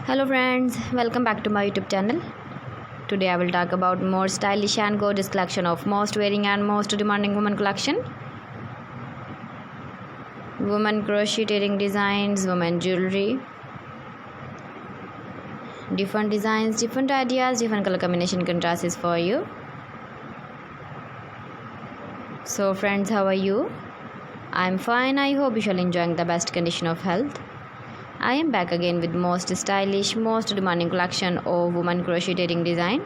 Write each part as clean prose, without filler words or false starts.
Hello friends, welcome back to my YouTube channel. Today I will talk about more stylish and gorgeous collection of most wearing and most demanding women collection. Women crocheting designs, women jewelry. Different designs, different ideas, different color combination contrasts for you. So friends, how are you? I'm fine. I hope you shall enjoying the best condition of health. I am back again with most stylish, most demanding collection of women crocheting design.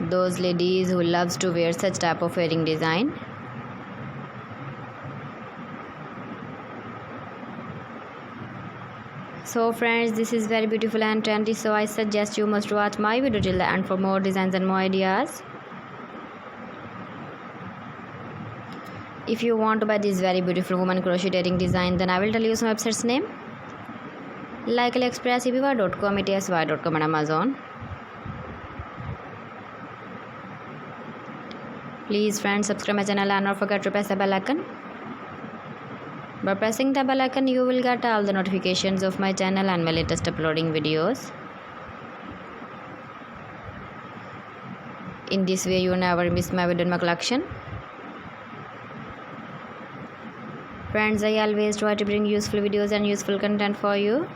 Those ladies who loves to wear such type of wearing design. So friends, this is very beautiful and trendy, so I suggest you must watch my video till the end for more designs and more ideas. If you want to buy this very beautiful woman crocheting design, then I will tell you some websites name like AliExpress, eBay.com, ETSY.com and Amazon. Please friends, subscribe my channel and not forget to press the bell icon. By pressing the bell icon, you will get all the notifications of my channel and my latest uploading videos. In this way, you never miss my video in my collection. Friends, I always try to bring useful videos and useful content for you.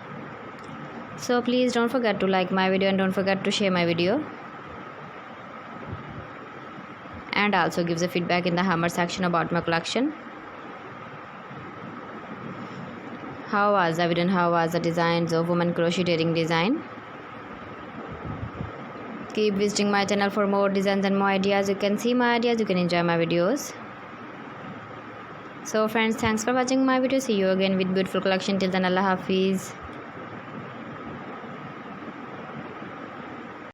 So please don't forget to like my video and don't forget to share my video. And also give the feedback in the hammer section about my collection. How was the video and how was the designs of women crocheting design? Keep visiting my channel for more designs and more ideas. You can see my ideas, you can enjoy my videos. So friends, thanks for watching my video. See you again with beautiful collection. Till then, Allah Hafiz.